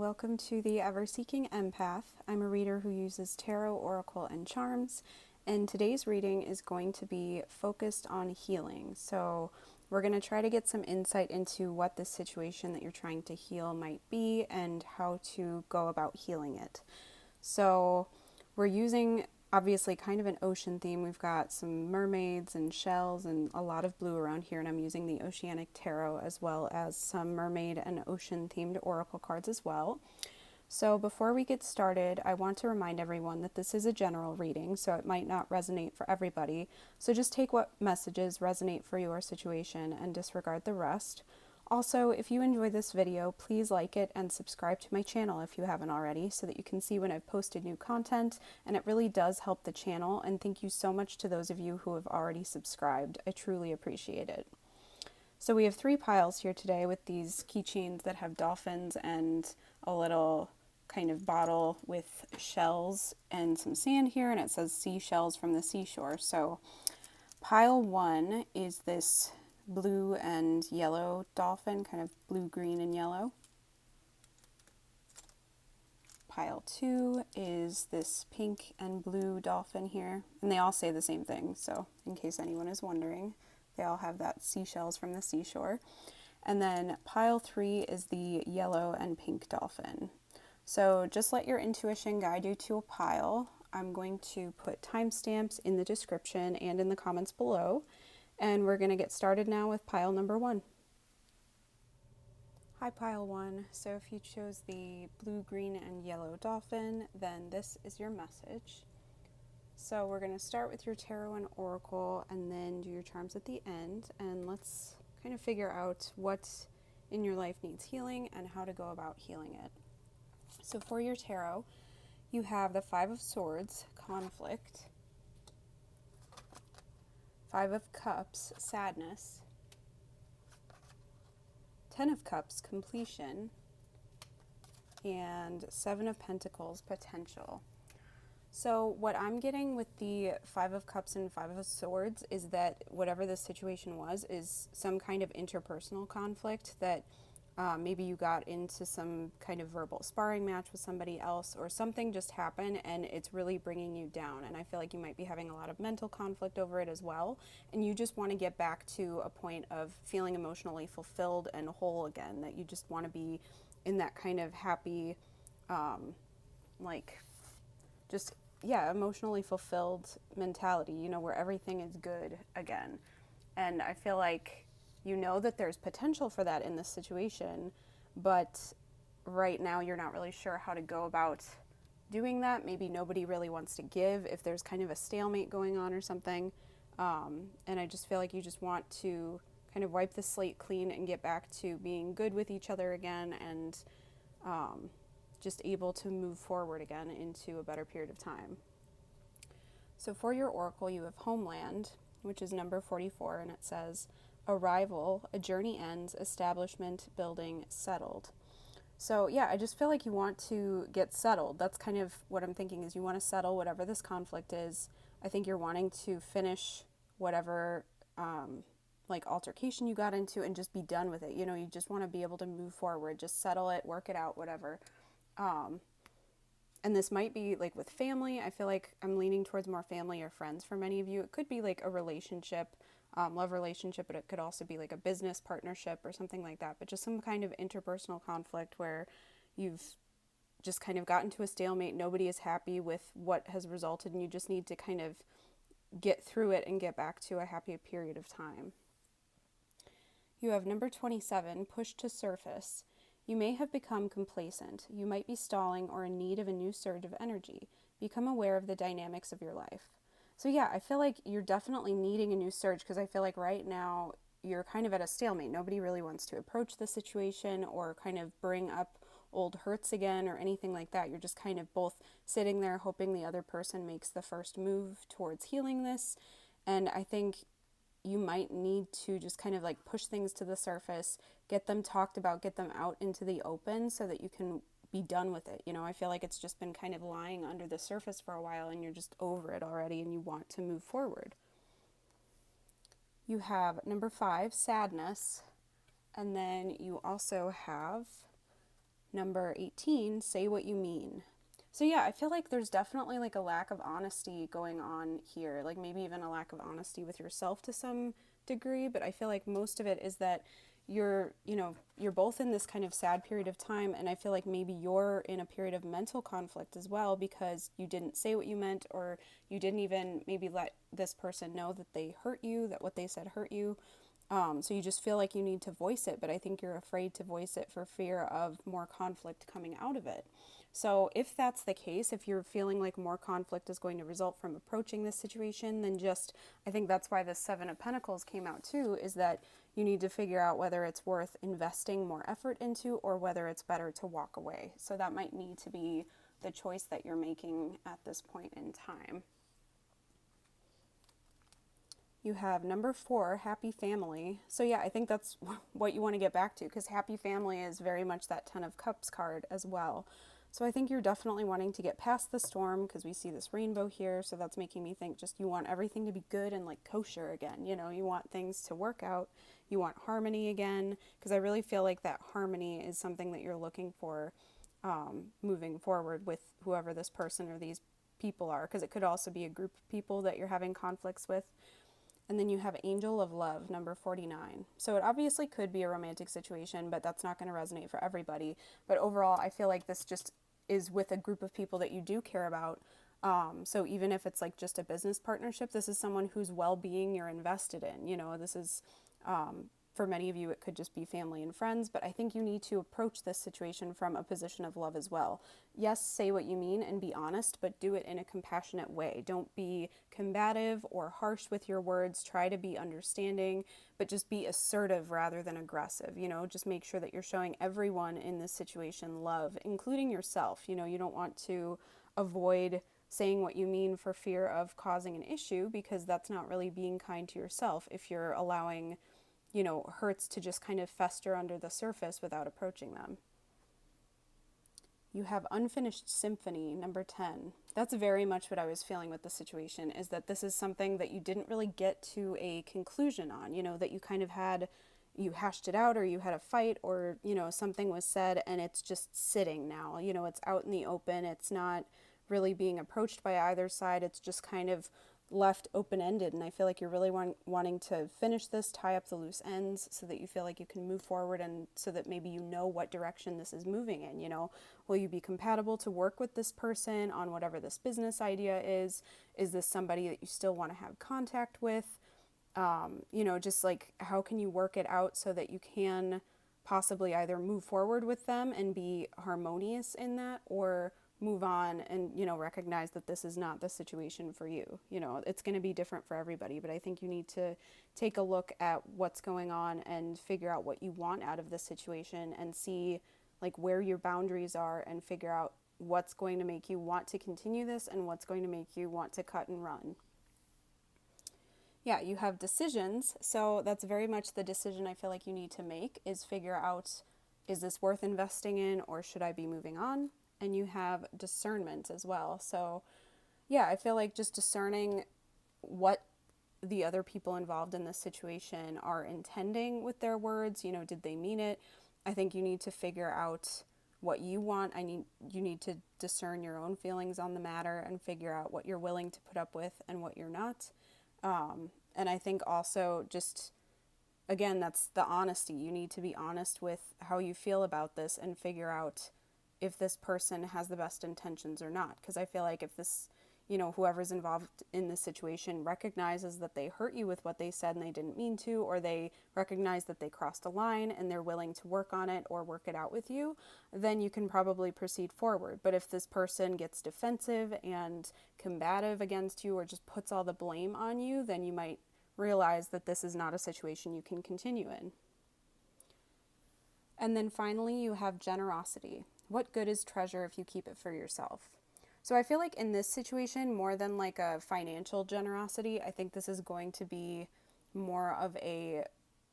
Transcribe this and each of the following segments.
welcome to the Ever-Seeking Empath. I'm a reader who uses tarot, oracle, and charms, and today's reading is going to be focused on healing. So we're going to try to get some insight into what the situation that you're trying to heal might be and how to go about healing it. So we're using obviously kind of an ocean theme. We've got some mermaids and shells and a lot of blue around here, and I'm using the Oceanic Tarot as well as some mermaid and ocean themed oracle cards as well. So before we get started, I want to remind everyone that this is a general reading, so it might not resonate for everybody. So just take what messages resonate for your situation and disregard the rest. Also, if you enjoy this video, please like it and subscribe to my channel if you haven't already so that you can see when I've posted new content, and it really does help the channel, and thank you so much to those of you who have already subscribed. I truly appreciate it. So we have 3 piles here today with these keychains that have dolphins and a little kind of bottle with shells and some sand here, and it says seashells from the seashore. So pile 1 is this blue and yellow dolphin, kind of blue, green, and yellow. Pile 2 is this pink and blue dolphin here, and they all say the same thing, so in case anyone is wondering, they all have that seashells from the seashore. And then pile 3 is the yellow and pink dolphin. So just let your intuition guide you to a pile. I'm going to put timestamps in the description and in the comments below. And we're going to get started now with pile number 1. Hi pile 1. So if you chose the blue, green, and yellow dolphin, then this is your message. So we're going to start with your tarot and oracle and then do your charms at the end. And let's kind of figure out what in your life needs healing and how to go about healing it. So for your tarot, you have the 5 of Swords, conflict. 5 of Cups, sadness. 10 of Cups, completion. And 7 of Pentacles, potential. So what I'm getting with the 5 of Cups and 5 of Swords is that whatever the situation was is some kind of interpersonal conflict that maybe you got into some kind of verbal sparring match with somebody else, or something just happened and it's really bringing you down. And I feel like you might be having a lot of mental conflict over it as well. And you just want to get back to a point of feeling emotionally fulfilled and whole again, that you just want to be in that kind of happy, emotionally fulfilled mentality, you know, where everything is good again. And I feel like you know that there's potential for that in this situation, but right now you're not really sure how to go about doing that. Maybe nobody really wants to give if there's kind of a stalemate going on or something. And I just feel like you just want to kind of wipe the slate clean and get back to being good with each other again, and just able to move forward again into a better period of time. So for your oracle, you have Homeland, which is number 44, and it says, arrival, a journey ends, establishment, building, settled. So yeah, I just feel like you want to get settled. That's kind of what I'm thinking, is you want to settle whatever this conflict is. I think you're wanting to finish whatever altercation you got into and just be done with it. You know, you just want to be able to move forward, just settle it, work it out, whatever. And this might be like with family. I feel like I'm leaning towards more family or friends for many of you. It could be like a relationship, love relationship, but it could also be like a business partnership or something like that. But just some kind of interpersonal conflict where you've just kind of gotten to a stalemate. Nobody is happy with what has resulted, and you just need to kind of get through it and get back to a happy period of time. You have number 27, push to surface. You may have become complacent. You might be stalling or in need of a new surge of energy. Become aware of the dynamics of your life. So yeah, I feel like you're definitely needing a new surge, because I feel like right now you're kind of at a stalemate. Nobody really wants to approach the situation or kind of bring up old hurts again or anything like that. You're just kind of both sitting there hoping the other person makes the first move towards healing this. And I think you might need to just kind of like push things to the surface, get them talked about, get them out into the open so that you can be done with it. You know, I feel like it's just been kind of lying under the surface for a while and you're just over it already and you want to move forward. You have number 5, sadness, and then you also have Number 18, say what you mean. So yeah, I feel like there's definitely like a lack of honesty going on here, like maybe even a lack of honesty with yourself to some degree, but I feel like most of it is that you're both in this kind of sad period of time, and I feel like maybe you're in a period of mental conflict as well because you didn't say what you meant, or you didn't even maybe let this person know that they hurt you, that what they said hurt you. So you just feel like you need to voice it, but I think you're afraid to voice it for fear of more conflict coming out of it. So if that's the case, if you're feeling like more conflict is going to result from approaching this situation, then I think that's why the Seven of Pentacles came out too, is that you need to figure out whether it's worth investing more effort into or whether it's better to walk away. So that might need to be the choice that you're making at this point in time. You have number 4, happy family. So yeah, I think that's what you want to get back to, because happy family is very much that 10 of Cups card as well. So I think you're definitely wanting to get past the storm, because we see this rainbow here. So that's making me think just you want everything to be good and like kosher again. You know, you want things to work out. You want harmony again, because I really feel like that harmony is something that you're looking for moving forward with whoever this person or these people are, because it could also be a group of people that you're having conflicts with. And then you have Angel of Love, number 49. So it obviously could be a romantic situation, but that's not going to resonate for everybody. But overall, I feel like this just is with a group of people that you do care about. So even if it's like just a business partnership, this is someone whose well-being you're invested in. You know, this is, for many of you, it could just be family and friends, but I think you need to approach this situation from a position of love as well. Yes, say what you mean and be honest, but do it in a compassionate way. Don't be combative or harsh with your words. Try to be understanding, but just be assertive rather than aggressive. You know, just make sure that you're showing everyone in this situation love, including yourself. You know, you don't want to avoid saying what you mean for fear of causing an issue, because that's not really being kind to yourself if you're allowing hurts to just kind of fester under the surface without approaching them. You have Unfinished Symphony, number 10. That's very much what I was feeling with the situation, is that this is something that you didn't really get to a conclusion on, that you kind of you hashed it out, or you had a fight, or, something was said and it's just sitting now. It's out in the open. It's not really being approached by either side. It's just kind of left open-ended, and I feel like you're really wanting to finish this, tie up the loose ends so that you feel like you can move forward, and so that maybe you know what direction this is moving in. Will you be compatible to work with this person on whatever this business idea is? Is this somebody that you still want to have contact with? Just like, how can you work it out so that you can possibly either move forward with them and be harmonious in that, or move on and, recognize that this is not the situation for you. It's going to be different for everybody, but I think you need to take a look at what's going on and figure out what you want out of this situation, and see like where your boundaries are, and figure out what's going to make you want to continue this and what's going to make you want to cut and run. Yeah, you have decisions. So that's very much the decision I feel like you need to make, is figure out, is this worth investing in, or should I be moving on? And you have discernment as well. So yeah, I feel like just discerning what the other people involved in this situation are intending with their words. Did they mean it? I think you need to figure out what you want. You need to discern your own feelings on the matter and figure out what you're willing to put up with and what you're not. And I think also just, again, that's the honesty. You need to be honest with how you feel about this and figure out if this person has the best intentions or not. Because I feel like if this, whoever's involved in this situation recognizes that they hurt you with what they said and they didn't mean to, or they recognize that they crossed a line and they're willing to work on it or work it out with you, then you can probably proceed forward. But if this person gets defensive and combative against you, or just puts all the blame on you, then you might realize that this is not a situation you can continue in. And then finally, you have generosity. What good is treasure if you keep it for yourself? So I feel like in this situation, more than like a financial generosity, I think this is going to be more of a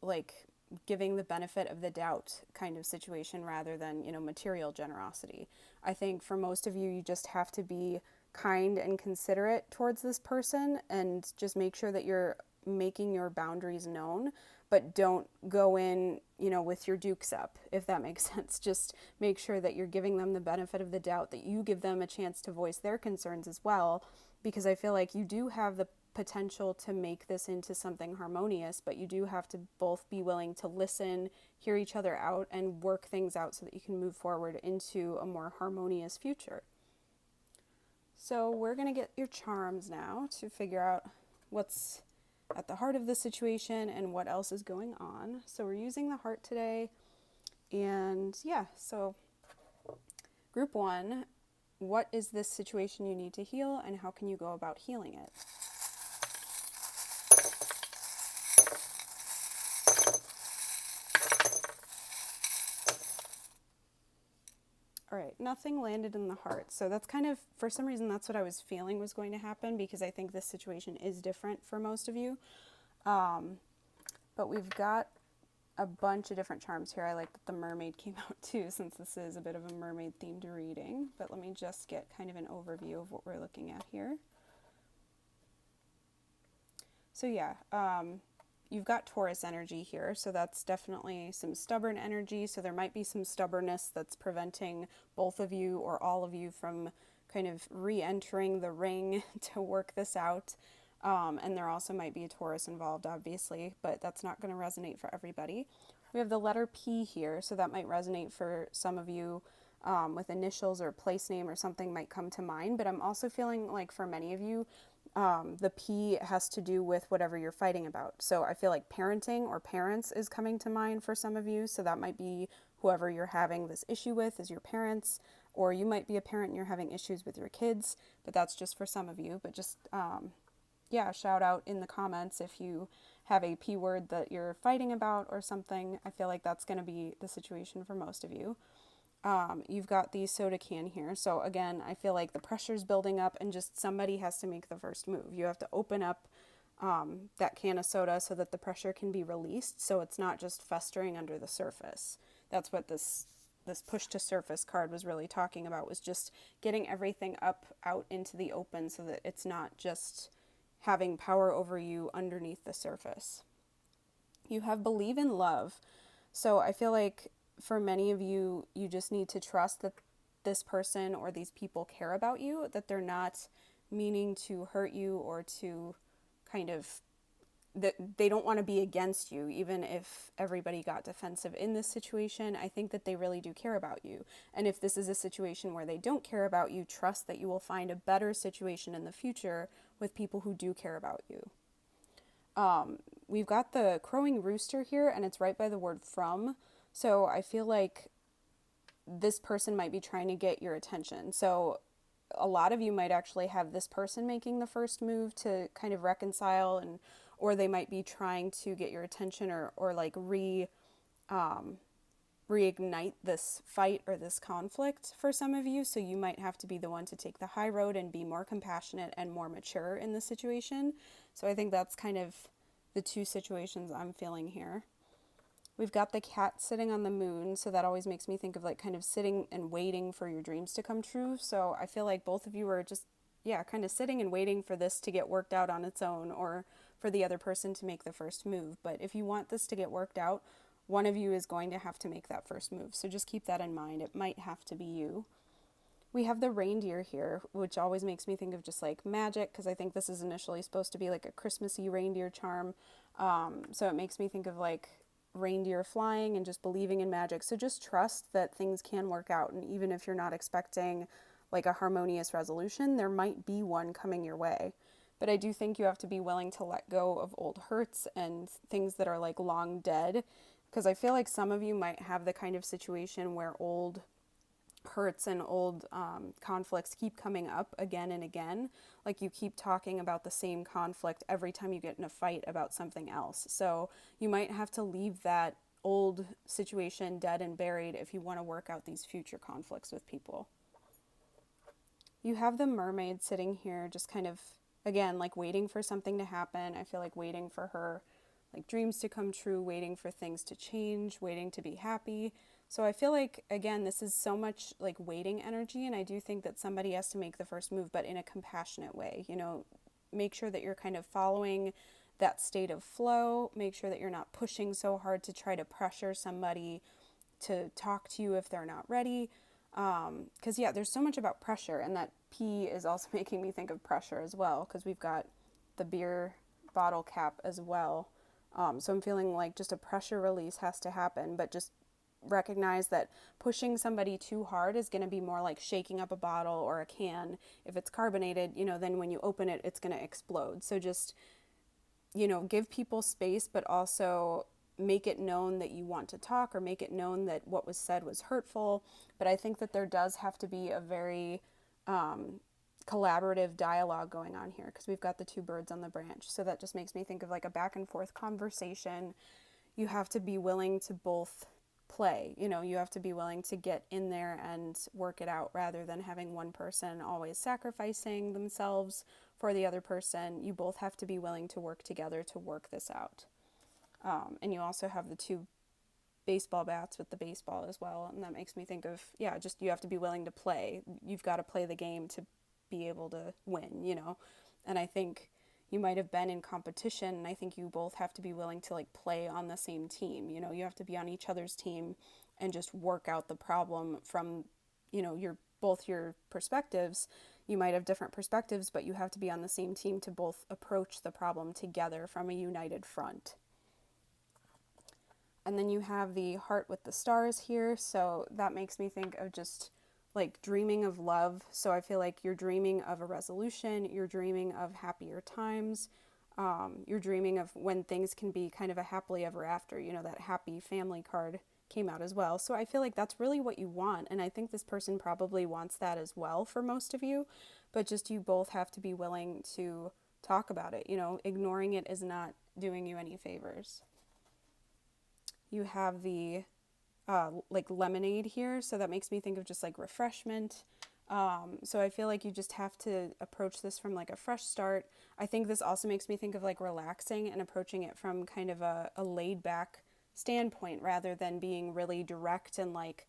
like giving the benefit of the doubt kind of situation, rather than, material generosity. I think for most of you, you just have to be kind and considerate towards this person, and just make sure that you're making your boundaries known, but don't go in, with your dukes up, if that makes sense. Just make sure that you're giving them the benefit of the doubt, that you give them a chance to voice their concerns as well, because I feel like you do have the potential to make this into something harmonious, but you do have to both be willing to listen, hear each other out, and work things out so that you can move forward into a more harmonious future. So we're going to get your charms now to figure out what's at the heart of the situation and what else is going on. So we're using the heart today. And so group 1, what is this situation you need to heal, and how can you go about healing it? All right, nothing landed in the heart. So that's kind of, for some reason, that's what I was feeling was going to happen, because I think this situation is different for most of you. But we've got a bunch of different charms here. I like that the mermaid came out too, since this is a bit of a mermaid themed reading. But let me just get kind of an overview of what we're looking at here. So you've got Taurus energy here, so that's definitely some stubborn energy. So there might be some stubbornness that's preventing both of you or all of you from kind of re-entering the ring to work this out. And there also might be a Taurus involved, obviously, but that's not going to resonate for everybody. We have the letter P here, so that might resonate for some of you, with initials or place name or something might come to mind. But I'm also feeling like for many of you, the P has to do with whatever you're fighting about. So I feel like parenting or parents is coming to mind for some of you. So that might be whoever you're having this issue with is your parents, or you might be a parent and you're having issues with your kids, but that's just for some of you. But just, shout out in the comments if you have a P word that you're fighting about or something. I feel like that's going to be the situation for most of you. You've got the soda can here. So again, I feel like the pressure's building up and just somebody has to make the first move. You have to open up that can of soda so that the pressure can be released, so it's not just festering under the surface. That's what this push to surface card was really talking about, was just getting everything up out into the open so that it's not just having power over you underneath the surface. You have believe in love. So I feel like for many of you, you just need to trust that this person or these people care about you, that they're not meaning to hurt you or to kind of, that they don't want to be against you, even if everybody got defensive in this situation. I think that they really do care about you. And if this is a situation where they don't care about you, trust that you will find a better situation in the future with people who do care about you. We've got the crowing rooster here, and it's right by the word from. So I feel like this person might be trying to get your attention. So a lot of you might actually have this person making the first move to kind of reconcile, and or they might be trying to get your attention or like reignite this fight or this conflict for some of you. So you might have to be the one to take the high road and be more compassionate and more mature in the situation. So I think that's kind of the two situations I'm feeling here. We've got the cat sitting on the moon, so that always makes me think of like kind of sitting and waiting for your dreams to come true. So I feel like both of you are just, kind of sitting and waiting for this to get worked out on its own, or for the other person to make the first move. But if you want this to get worked out, one of you is going to have to make that first move. So just keep that in mind. It might have to be you. We have the reindeer here, which always makes me think of just like magic, because I think this is initially supposed to be like a Christmassy reindeer charm. So it makes me think of like reindeer flying and just believing in magic. So just trust that things can work out. And even if you're not expecting like a harmonious resolution, there might be one coming your way. But I do think you have to be willing to let go of old hurts and things that are like long dead, because I feel like some of you might have the kind of situation where old hurts and old conflicts keep coming up again and again. Like you keep talking about the same conflict every time you get in a fight about something else. So you might have to leave that old situation dead and buried if you want to work out these future conflicts with people. You have the mermaid sitting here just kind of, again, like waiting for something to happen. I feel like waiting for her like dreams to come true, waiting for things to change, waiting to be happy. So I feel like, again, this is so much like waiting energy, and I do think that somebody has to make the first move, but in a compassionate way. Make sure that you're kind of following that state of flow. Make sure that you're not pushing so hard to try to pressure somebody to talk to you if they're not ready. Because, yeah, there's so much about pressure, and that P is also making me think of pressure as well, because we've got the beer bottle cap as well. So I'm feeling like just a pressure release has to happen, but just recognize that pushing somebody too hard is going to be more like shaking up a bottle or a can. If it's carbonated, then when you open it, it's going to explode. So just, give people space, but also make it known that you want to talk, or make it known that what was said was hurtful. But I think that there does have to be a very collaborative dialogue going on here, because we've got the two birds on the branch. So that just makes me think of like a back and forth conversation. You have to be willing to both play. You have to be willing to get in there and work it out, rather than having one person always sacrificing themselves for the other person. You both have to be willing to work together to work this out. And you also have the two baseball bats with the baseball as well. And that makes me think of, just you have to be willing to play. You've got to play the game to be able to win, And I think you might have been in competition, and I think you both have to be willing to like play on the same team. You have to be on each other's team and just work out the problem from, both your perspectives. You might have different perspectives, but you have to be on the same team to both approach the problem together from a united front. And then you have the heart with the stars here. So that makes me think of just like dreaming of love. So I feel like you're dreaming of a resolution, you're dreaming of happier times, you're dreaming of when things can be kind of a happily ever after. That happy family card came out as well. So I feel like that's really what you want. And I think this person probably wants that as well for most of you, but just you both have to be willing to talk about it. Ignoring it is not doing you any favors. You have the like lemonade here, so that makes me think of just like refreshment. So I feel like you just have to approach this from like a fresh start. I think this also makes me think of like relaxing and approaching it from kind of a laid back standpoint, rather than being really direct and like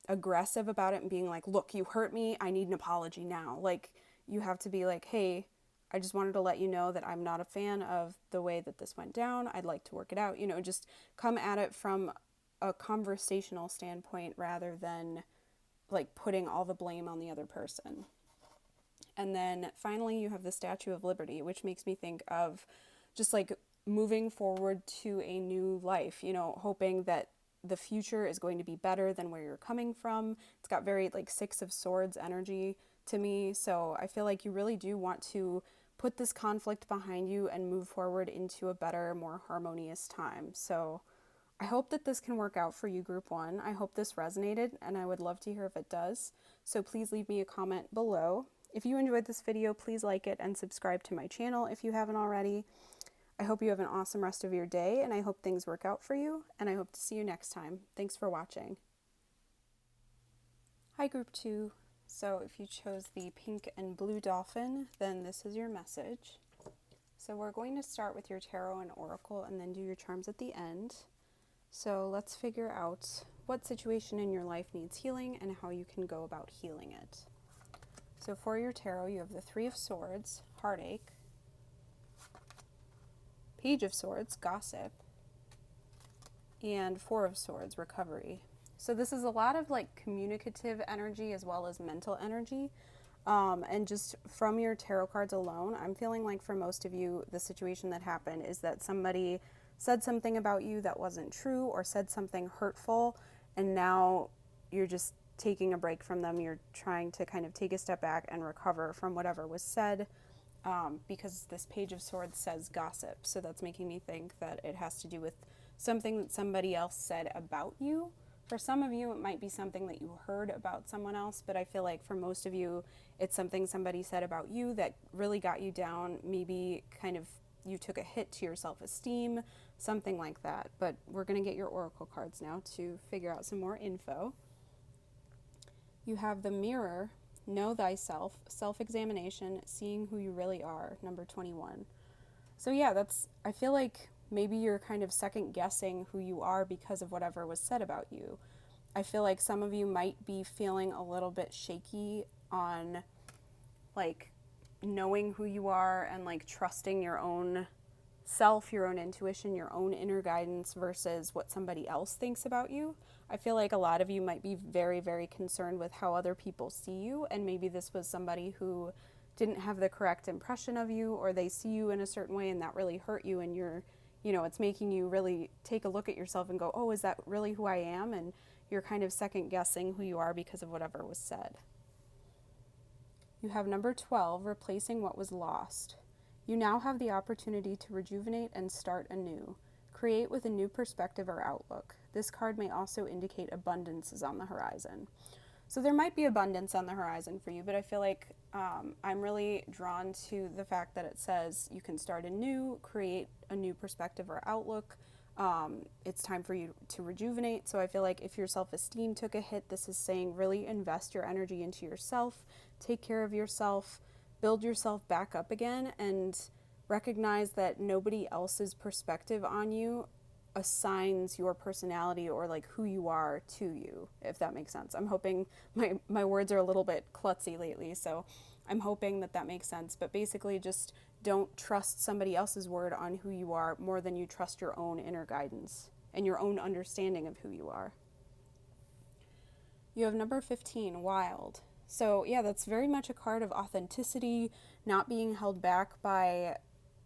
aggressive about it and being like, look, you hurt me, I need an apology now. Like, you have to be like, hey, I just wanted to let you know that I'm not a fan of the way that this went down. I'd like to work it out. Just come at it from a conversational standpoint, rather than like putting all the blame on the other person. And then finally you have the Statue of Liberty, which makes me think of just like moving forward to a new life, hoping that the future is going to be better than where you're coming from. It's got very like Six of Swords energy to me. So I feel like you really do want to put this conflict behind you and move forward into a better, more harmonious time. So I hope that this can work out for you, Group 1. I hope this resonated, and I would love to hear if it does. So please leave me a comment below. If you enjoyed this video, please like it and subscribe to my channel if you haven't already. I hope you have an awesome rest of your day, and I hope things work out for you, and I hope to see you next time. Thanks for watching. Hi, Group 2. So if you chose the pink and blue dolphin, then this is your message. So we're going to start with your tarot and oracle and then do your charms at the end. So let's figure out what situation in your life needs healing and how you can go about healing it. So for your tarot, you have the Three of Swords, heartache, Page of Swords, gossip, and Four of Swords, recovery. So this is a lot of like communicative energy as well as mental energy. And just from your tarot cards alone, I'm feeling like for most of you, the situation that happened is that somebody said something about you that wasn't true, or said something hurtful, and now you're just taking a break from them. You're trying to kind of take a step back and recover from whatever was said, because this Page of Swords says gossip. So that's making me think that it has to do with something that somebody else said about you. For some of you, it might be something that you heard about someone else, but I feel like for most of you, it's something somebody said about you that really got you down. Maybe kind of you took a hit to your self-esteem, something like that. But we're going to get your oracle cards now to figure out some more info. You have the Mirror, know thyself, self-examination, seeing who you really are, number 21. So yeah, I feel like maybe you're kind of second guessing who you are because of whatever was said about you. I feel like some of you might be feeling a little bit shaky on like knowing who you are and like trusting your own self, your own intuition, your own inner guidance versus what somebody else thinks about you. I feel like a lot of you might be very, very concerned with how other people see you, and maybe this was somebody who didn't have the correct impression of you, or they see you in a certain way and that really hurt you, and it's making you really take a look at yourself and go, oh, is that really who I am? And you're kind of second guessing who you are because of whatever was said. You have number 12, replacing what was lost. You now have the opportunity to rejuvenate and start anew. Create with a new perspective or outlook. This card may also indicate abundance is on the horizon. So there might be abundance on the horizon for you, but I feel like I'm really drawn to the fact that it says you can start anew, create a new perspective or outlook. It's time for you to rejuvenate. So I feel like if your self-esteem took a hit, this is saying really invest your energy into yourself, take care of yourself, build yourself back up again, and recognize that nobody else's perspective on you assigns your personality or like who you are to you, if that makes sense. I'm hoping my words are a little bit klutzy lately, so I'm hoping that makes sense. But basically, just don't trust somebody else's word on who you are more than you trust your own inner guidance and your own understanding of who you are. You have number 15, wild. So yeah, that's very much a card of authenticity, not being held back by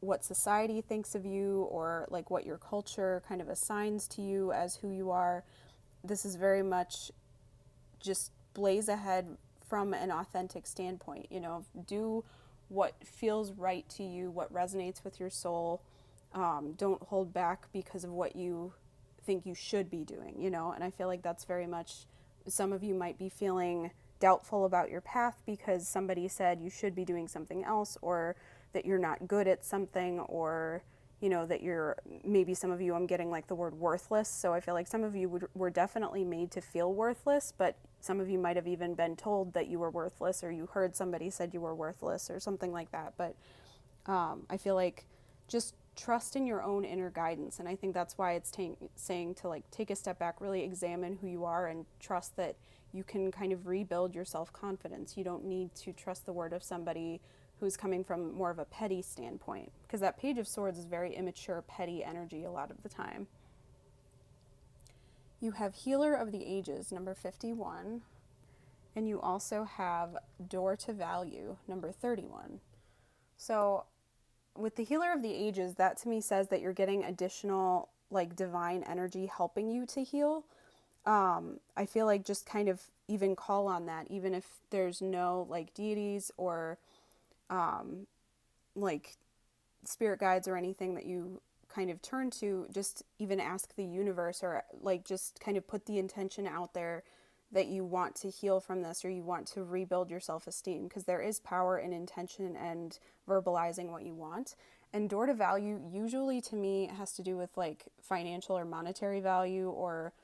what society thinks of you or like what your culture kind of assigns to you as who you are. This is very much just blaze ahead from an authentic standpoint. Do what feels right to you, what resonates with your soul. Don't hold back because of what you think you should be doing, and I feel like that's very much, some of you might be feeling doubtful about your path because somebody said you should be doing something else, or that you're not good at something, or that you're, maybe some of you, I'm getting like the word worthless. So I feel like some of you were definitely made to feel worthless, but some of you might have even been told that you were worthless, or you heard somebody said you were worthless or something like that. But I feel like just trust in your own inner guidance. And I think that's why it's saying to like take a step back, really examine who you are, and trust that you can kind of rebuild your self-confidence. You don't need to trust the word of somebody who's coming from more of a petty standpoint, because that Page of Swords is very immature, petty energy a lot of the time. You have Healer of the Ages, number 51, and you also have Door to Value, number 31. So with the Healer of the Ages, that to me says that you're getting additional like divine energy helping you to heal. I feel like just kind of even call on that, even if there's no like deities or like spirit guides or anything that you kind of turn to. Just even ask the universe, or like just kind of put the intention out there that you want to heal from this, or you want to rebuild your self-esteem, because there is power in intention and verbalizing what you want. And door to value usually to me has to do with like financial or monetary value, or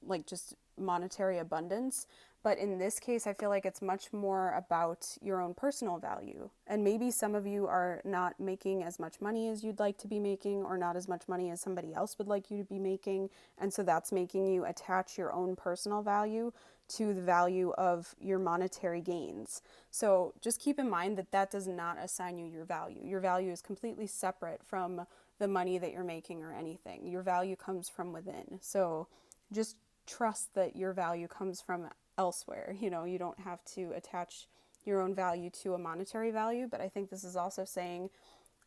like just monetary abundance. But in this case, I feel like it's much more about your own personal value. And maybe some of you are not making as much money as you'd like to be making, or not as much money as somebody else would like you to be making. And so that's making you attach your own personal value to the value of your monetary gains. So just keep in mind that that does not assign you your value. Your value is completely separate from the money that you're making or anything. Your value comes from within. So just trust that your value comes from elsewhere. You don't have to attach your own value to a monetary value. But I think this is also saying,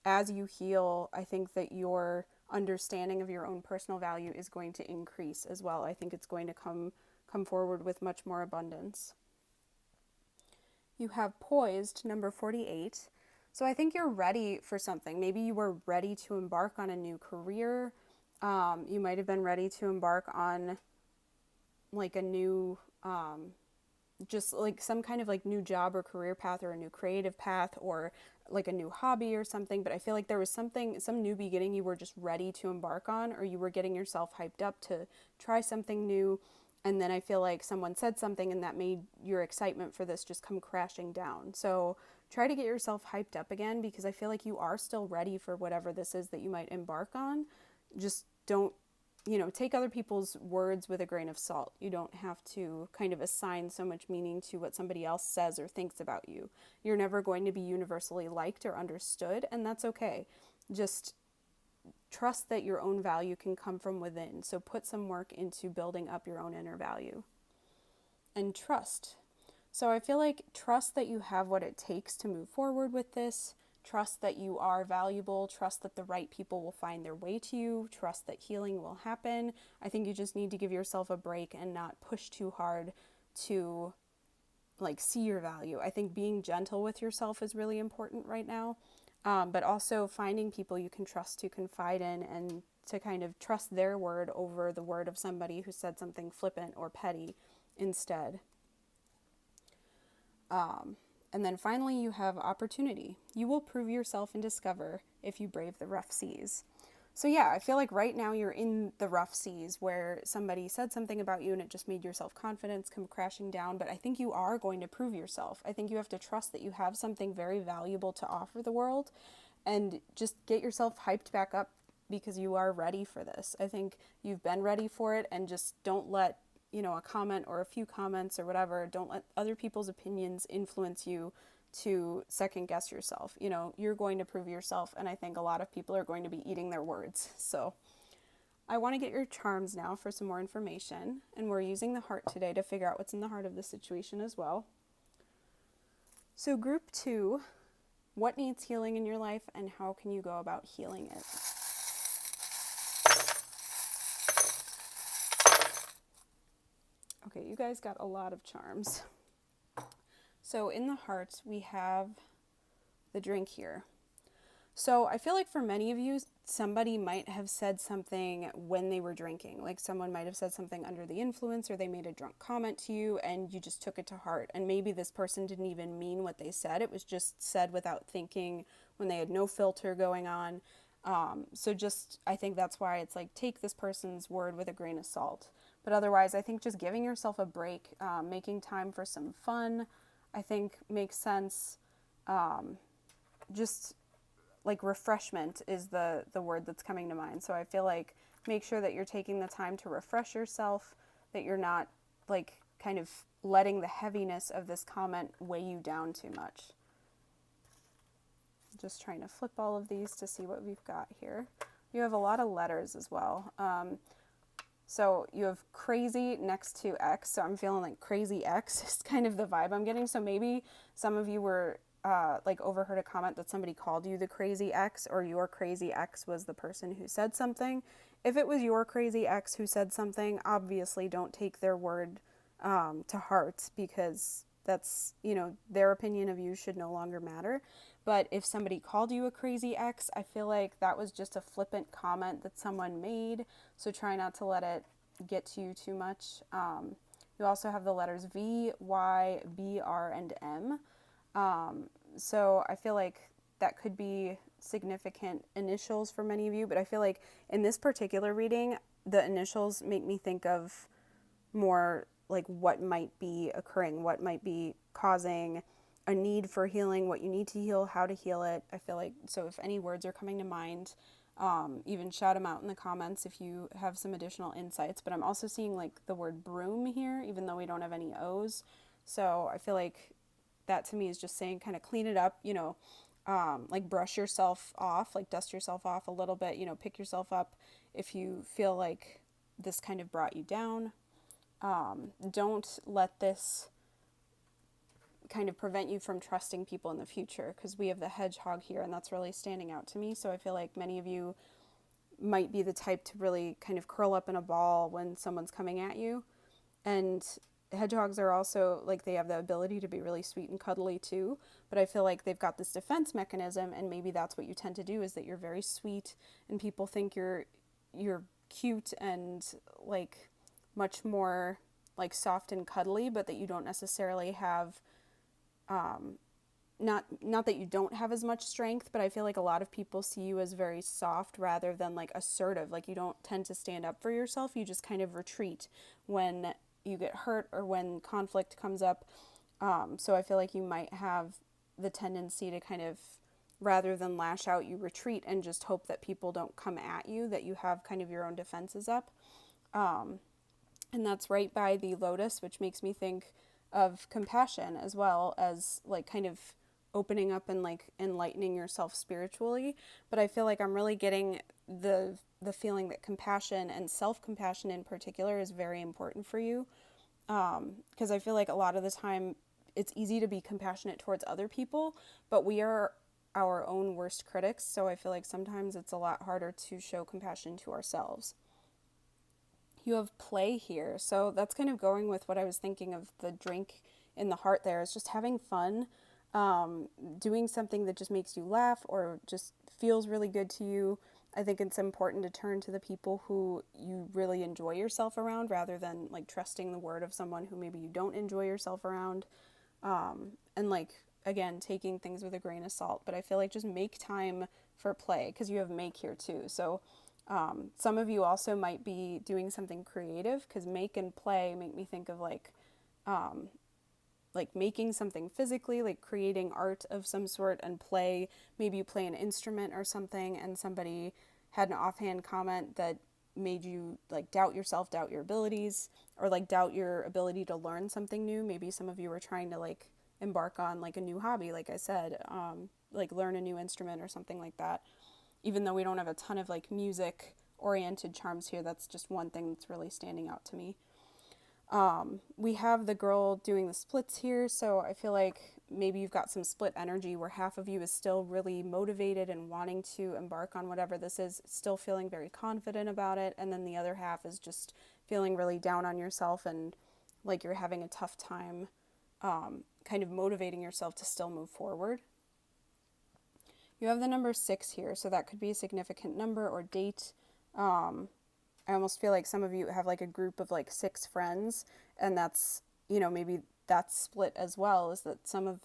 as you heal, I think that your understanding of your own personal value is going to increase as well. I think it's going to come forward with much more abundance. You have Poised, number 48. So I think you're ready for something. Maybe you were ready to embark on a new career. You might have been ready to embark on like a new, just like some kind of like new job or career path, or a new creative path, or like a new hobby or something. But I feel like there was some new beginning you were just ready to embark on, or you were getting yourself hyped up to try something new. And then I feel like someone said something and that made your excitement for this just come crashing down. So try to get yourself hyped up again, because I feel like you are still ready for whatever this is that you might embark on. Just don't, take other people's words with a grain of salt. You don't have to kind of assign so much meaning to what somebody else says or thinks about you. You're never going to be universally liked or understood, and that's okay. just trust that your own value can come from within. So put some work into building up your own inner value. And trust. So I feel like trust that you have what it takes to move forward with this. Trust that you are valuable. Trust that the right people will find their way to you. Trust that healing will happen. I think you just need to give yourself a break and not push too hard to like see your value. I think being gentle with yourself is really important right now. But also finding people you can trust to confide in and to kind of trust their word over the word of somebody who said something flippant or petty instead. And then finally, you have opportunity. You will prove yourself and discover if you brave the rough seas. So yeah, I feel like right now you're in the rough seas where somebody said something about you and it just made your self-confidence come crashing down. But I think you are going to prove yourself. I think you have to trust that you have something very valuable to offer the world and just get yourself hyped back up because you are ready for this. I think you've been ready for it, and just don't let a comment or a few comments or whatever, don't let other people's opinions influence you to second guess yourself. You're going to prove yourself, and I think a lot of people are going to be eating their words. So I want to get your charms now for some more information, and we're using the heart today to figure out what's in the heart of the situation as well. So group 2, what needs healing in your life and how can you go about healing it? Okay, you guys got a lot of charms. So in the heart, we have the drink here. So I feel like for many of you, somebody might have said something when they were drinking. Like someone might have said something under the influence, or they made a drunk comment to you and you just took it to heart. And maybe this person didn't even mean what they said. It was just said without thinking, when they had no filter going on. I think that's why it's like, take this person's word with a grain of salt. But otherwise, I think just giving yourself a break, making time for some fun, I think makes sense. Just like refreshment is the word that's coming to mind. So I feel like make sure that you're taking the time to refresh yourself, that you're not like kind of letting the heaviness of this comment weigh you down too much. Just trying to flip all of these to see what we've got here. You have a lot of letters as well. So you have crazy next to X. So I'm feeling like crazy X is kind of the vibe I'm getting. So maybe some of you were overheard a comment that somebody called you the crazy X, or your crazy X was the person who said something. If it was your crazy X who said something, obviously don't take their word to heart, because that's, their opinion of you should no longer matter. But if somebody called you a crazy X, I feel like that was just a flippant comment that someone made. So try not to let it get to you too much. You also have the letters V, Y, B, R, and M. So I feel like that could be significant initials for many of you, but I feel like in this particular reading, the initials make me think of more like what might be occurring, what might be causing a need for healing, what you need to heal, how to heal it. I feel like, so if any words are coming to mind, even shout them out in the comments if you have some additional insights. But I'm also seeing like the word broom here, even though we don't have any O's. So I feel like that to me is just saying kind of clean it up, like brush yourself off, like dust yourself off a little bit, pick yourself up if you feel like this kind of brought you down. Don't let this kind of prevent you from trusting people in the future, because we have the hedgehog here and that's really standing out to me. So I feel like many of you might be the type to really kind of curl up in a ball when someone's coming at you. And hedgehogs are also like, they have the ability to be really sweet and cuddly too, but I feel like they've got this defense mechanism, and maybe that's what you tend to do, is that you're very sweet and people think you're cute and like much more like soft and cuddly, but that you don't necessarily have not that you don't have as much strength, but I feel like a lot of people see you as very soft rather than like assertive. Like you don't tend to stand up for yourself. You just kind of retreat when you get hurt or when conflict comes up. So I feel like you might have the tendency to kind of, rather than lash out, you retreat and just hope that people don't come at you, that you have kind of your own defenses up. And that's right by the lotus, which makes me think of compassion as well as like kind of opening up and like enlightening yourself spiritually, but I feel like I'm really getting the feeling that compassion and self-compassion in particular is very important for you. Because I feel like a lot of the time it's easy to be compassionate towards other people, but we are our own worst critics. So I feel like sometimes it's a lot harder to show compassion to ourselves. You have play here. So that's kind of going with what I was thinking of the drink in the heart there, is just having fun, doing something that just makes you laugh or just feels really good to you. I think it's important to turn to the people who you really enjoy yourself around rather than like trusting the word of someone who maybe you don't enjoy yourself around. And like, again, taking things with a grain of salt. But I feel like just make time for play because you have make here too. So some of you also might be doing something creative because make and play make me think of like making something physically, like creating art of some sort, and play. Maybe you play an instrument or something, and somebody had an offhand comment that made you like doubt yourself, doubt your abilities, or like doubt your ability to learn something new. Maybe some of you were trying to like embark on like a new hobby, like I said, like learn a new instrument or something like that. Even though we don't have a ton of like music oriented charms here, that's just one thing that's really standing out to me. We have the girl doing the splits here, so I feel like maybe you've got some split energy where half of you is still really motivated and wanting to embark on whatever this is, still feeling very confident about it, and then the other half is just feeling really down on yourself and like you're having a tough time kind of motivating yourself to still move forward. You have the number 6 here, so that could be a significant number or date. I almost feel like some of you have like a group of like 6 friends, and that's, maybe that's split as well, is that some of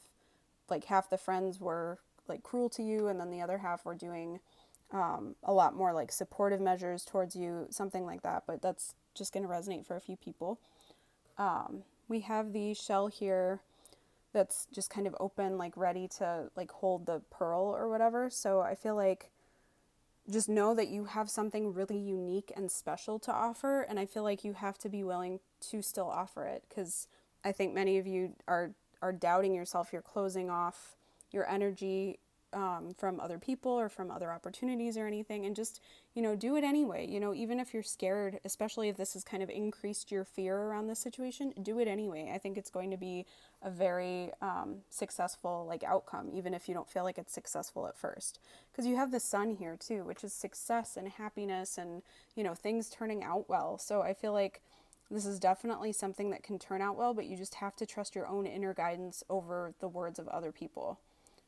like half the friends were like cruel to you, and then the other half were doing a lot more like supportive measures towards you, something like that, but that's just going to resonate for a few people. We have the shell here that's just kind of open, like ready to like hold the pearl or whatever. So I feel like just know that you have something really unique and special to offer, and I feel like you have to be willing to still offer it, because I think many of you are doubting yourself. You're closing off your energy from other people or from other opportunities or anything, and just do it anyway. Even if you're scared, especially if this has kind of increased your fear around this situation, do it anyway. I think it's going to be a very successful like outcome, even if you don't feel like it's successful at first, because you have the sun here too, which is success and happiness and things turning out well. So I feel like this is definitely something that can turn out well, but you just have to trust your own inner guidance over the words of other people,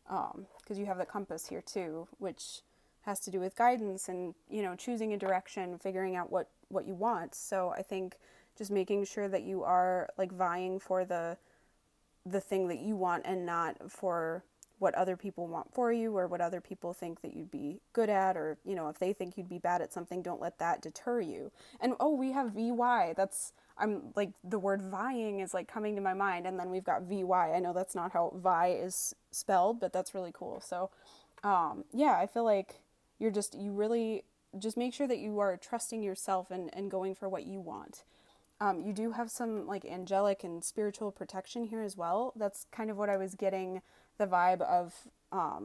because you have the compass here too, which has to do with guidance and choosing a direction, figuring out what you want. So I think just making sure that you are like vying for the thing that you want and not for what other people want for you or what other people think that you'd be good at, or if they think you'd be bad at something, don't let that deter you. And we have VY. That's, I'm like, the word vying is like coming to my mind, and then we've got VY. I know that's not how vi is spelled, but that's really cool. So yeah, I feel like you really just make sure that you are trusting yourself and going for what you want. You do have some like angelic and spiritual protection here as well. That's kind of what I was getting the vibe of,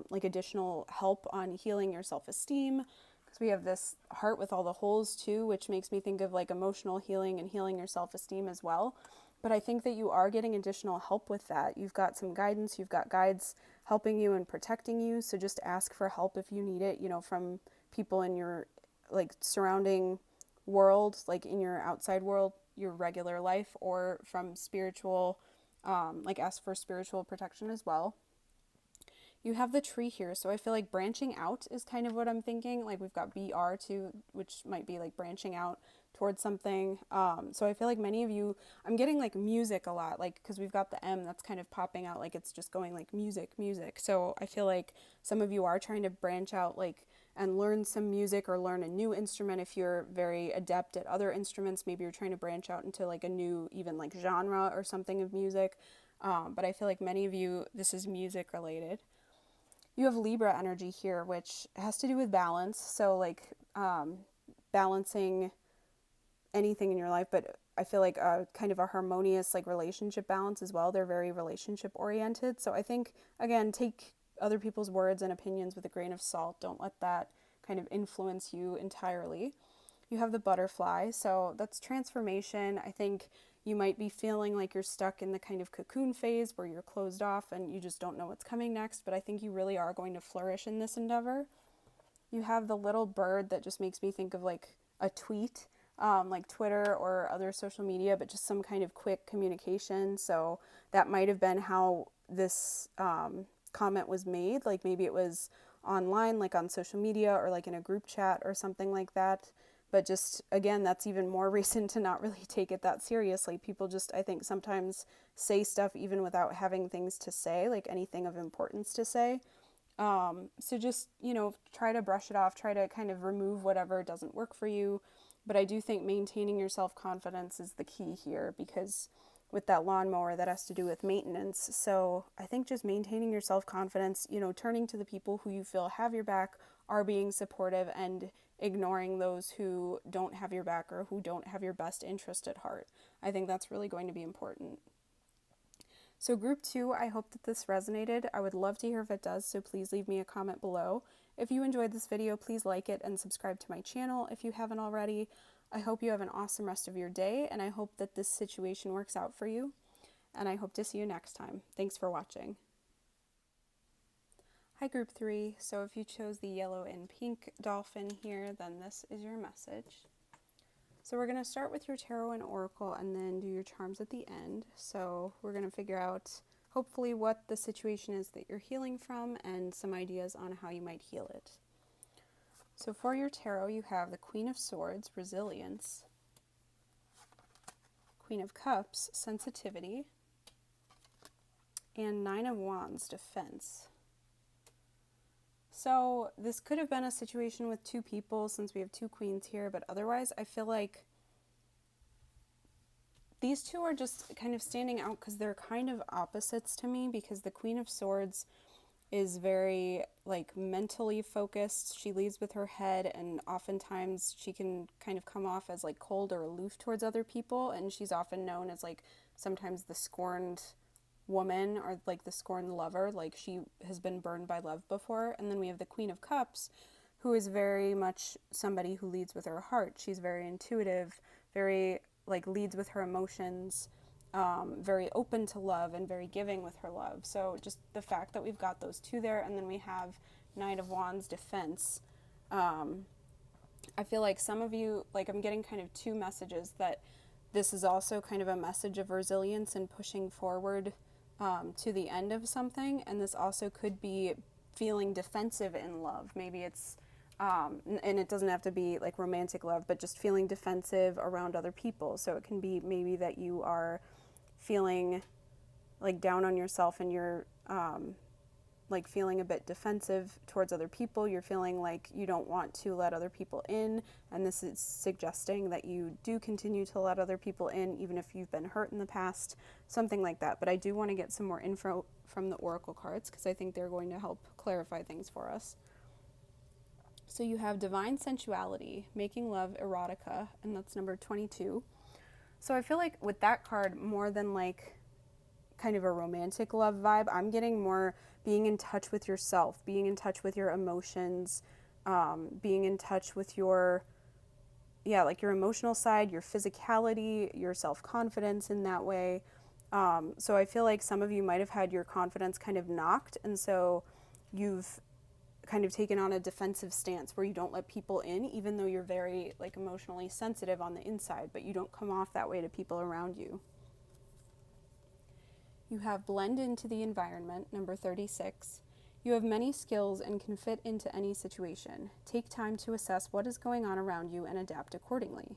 like additional help on healing your self-esteem. Because we have this heart with all the holes too, which makes me think of like emotional healing and healing your self-esteem as well. But I think that you are getting additional help with that. You've got some guidance, you've got guides helping you and protecting you. So just ask for help if you need it, from people in your like surrounding world, like in your outside world, your regular life, or from spiritual, like ask for spiritual protection as well. You have the tree here, so I feel like branching out is kind of what I'm thinking. Like we've got BR too, which might be like branching out towards something. So I feel like many of you, I'm getting like music a lot, like because we've got the M that's kind of popping out, like it's just going like music, music. So I feel like some of you are trying to branch out like and learn some music or learn a new instrument. If you're very adept at other instruments, maybe you're trying to branch out into like a new even like genre or something of music. But I feel like many of you, this is music related. You have Libra energy here, which has to do with balance. So like balancing anything in your life, but I feel like kind of a harmonious like relationship balance as well. They're very relationship oriented. So I think, again, take other people's words and opinions with a grain of salt. Don't let that kind of influence you entirely. You have the butterfly, so that's transformation. I think you might be feeling like you're stuck in the kind of cocoon phase where you're closed off and you just don't know what's coming next, but I think you really are going to flourish in this endeavor. You have the little bird that just makes me think of like a tweet, like Twitter or other social media, but just some kind of quick communication. So that might have been how this comment was made. Like maybe it was online, like on social media or like in a group chat or something like that. But just, again, that's even more reason to not really take it that seriously. People just, I think, sometimes say stuff even without having things to say, like anything of importance to say. So just, try to brush it off, try to kind of remove whatever doesn't work for you. But I do think maintaining your self-confidence is the key here, because with that lawnmower, that has to do with maintenance. So I think just maintaining your self-confidence, turning to the people who you feel have your back, are being supportive, and ignoring those who don't have your back or who don't have your best interest at heart. I think that's really going to be important. So group 2, I hope that this resonated. I would love to hear if it does, so please leave me a comment below. If you enjoyed this video, please like it and subscribe to my channel if you haven't already. I hope you have an awesome rest of your day, and I hope that this situation works out for you. And I hope to see you next time. Thanks for watching. Hi group 3, so if you chose the yellow and pink dolphin here, then this is your message. So we're going to start with your tarot and oracle and then do your charms at the end. So we're going to figure out hopefully what the situation is that you're healing from and some ideas on how you might heal it. So for your tarot, you have the Queen of Swords, resilience, Queen of Cups, sensitivity, and Nine of Wands, defense. So this could have been a situation with two people since we have two queens here, but otherwise I feel like these two are just kind of standing out because they're kind of opposites to me, because the Queen of Swords is very like mentally focused. She leads with her head, and oftentimes she can kind of come off as like cold or aloof towards other people, and she's often known as like sometimes the scorned woman or like the scorned lover, like she has been burned by love before. And then we have the Queen of Cups, who is very much somebody who leads with her heart. She's very intuitive, very like leads with her emotions, very open to love and very giving with her love. So just the fact that we've got those two there, and then we have Knight of Wands, defense. I feel like some of you, like I'm getting kind of two messages that this is also kind of a message of resilience and pushing forward to the end of something, and this also could be feeling defensive in love. Maybe it's, and it doesn't have to be like romantic love, but just feeling defensive around other people. So it can be maybe that you are feeling like down on yourself and you're like feeling a bit defensive towards other people. You're feeling like you don't want to let other people in, and this is suggesting that you do continue to let other people in even if you've been hurt in the past, something like that. But I do want to get some more info from the oracle cards because I think they're going to help clarify things for us. So you have divine sensuality, making love erotica, and that's number 22. So I feel like with that card, more than like kind of a romantic love vibe, I'm getting more being in touch with yourself, being in touch with your emotions, being in touch with your, like your emotional side, your physicality, your self-confidence in that way. So I feel like some of you might have had your confidence kind of knocked, and so you've kind of taken on a defensive stance where you don't let people in, even though you're very like emotionally sensitive on the inside, but you don't come off that way to people around you. You have blend into the environment, number 36. You have many skills and can fit into any situation. Take time to assess what is going on around you and adapt accordingly.